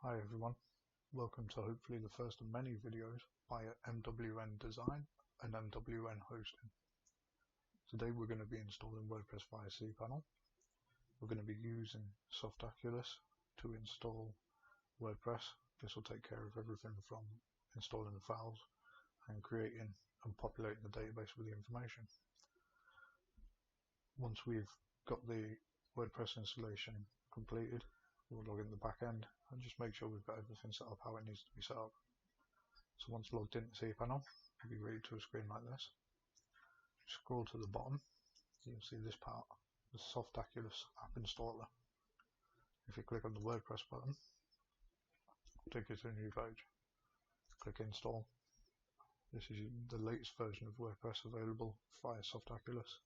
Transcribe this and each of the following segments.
Hi everyone, welcome to hopefully the first of many videos by MWN Design and MWN Hosting. Today we're going to be installing WordPress via cPanel. We're going to be using Softaculous to install WordPress. This will take care of everything from installing the files and creating and populating the database with the information. Once we've got the WordPress installation completed, we'll log in the back end and just make sure we've got everything set up how it needs to be set up. So once logged into cPanel, you'll be greeted to a screen like this. Scroll to the bottom, you'll see this part, the Softaculous app installer. If you click on the WordPress button, it'll take you to a new page. Click install. This is the latest version of WordPress available via Softaculous,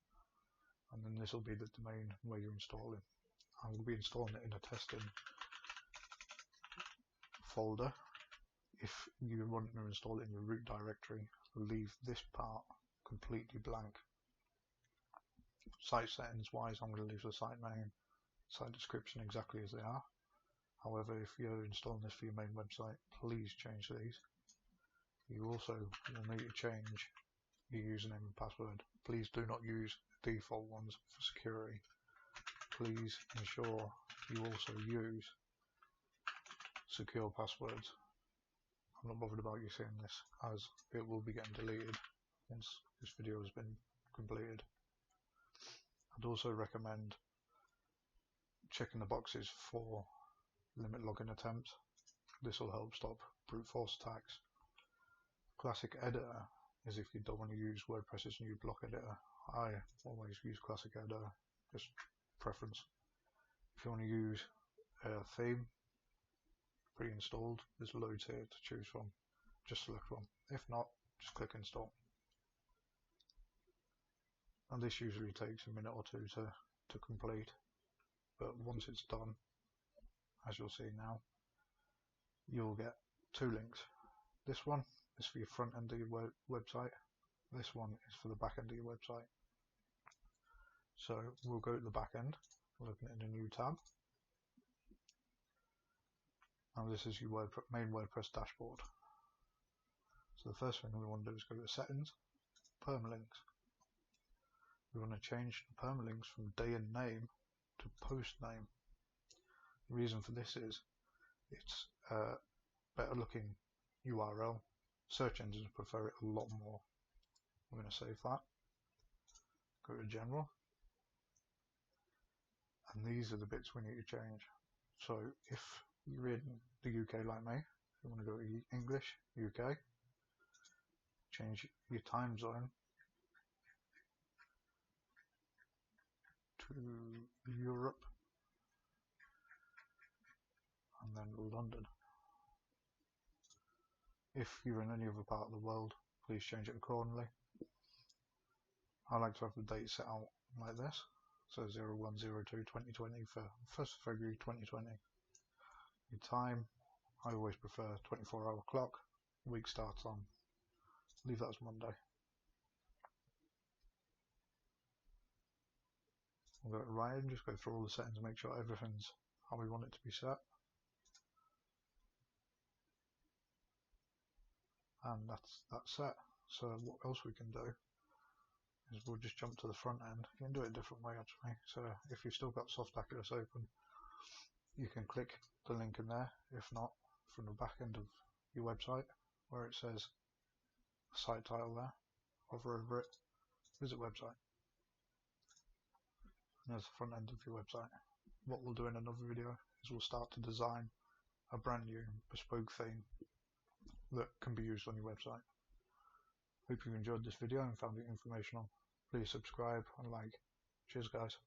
and then this will be the domain where you're installing. I will be installing it in a testing folder. If you want to install it in your root directory, leave this part completely blank. Site settings wise, I'm going to leave the site name, site description exactly as they are. However, if you're installing this for your main website, please change these. You also will need to change your username and password. Please do not use the default ones for security. Please ensure you also use secure passwords. I'm not bothered about you seeing this, as it will be getting deleted once this video has been completed. I'd also recommend checking the boxes for limit login attempts. This will help stop brute force attacks. Classic editor is if you don't want to use WordPress's new block editor. I always use classic editor, just preference. If you want to use a theme pre-installed, there's loads here to choose from. Just select one. If not, just click install. And this usually takes a minute or two to complete, but once it's done, as you'll see now, you'll get two links. This one is for your front end of your website. This one is for the back end of your website. So we'll go to the back end, looking at a new tab. And this is your main WordPress dashboard. So the first thing we want to do is go to settings, permalinks. We want to change the permalinks from day and name to post name. The reason for this is it's a better looking URL. Search engines prefer it a lot more. I'm going to save that. Go to general. And these are the bits we need to change. So if you're in the UK like me, you want to go to English, UK, change your time zone to Europe and then London. If you're in any other part of the world, please change it accordingly. I like to have the date set out like this, so 01/02/2020 for 1st of February 2020. Your time, I always prefer 24-hour clock. Week starts on, leave that as Monday. We'll go to right and just go through all the settings, make sure everything's how we want it to be set. And that's set. So what else we can do is we'll just jump to the front end. You can do it a different way actually. So if you've still got Softaculous open, you can click the link in there. If not, from the back end of your website where it says site title there, hover over it, visit website. And there's the front end of your website. What we'll do in another video is we'll start to design a brand new bespoke theme that can be used on your website. Hope you enjoyed this video and found it informational. Please subscribe and like. Cheers guys.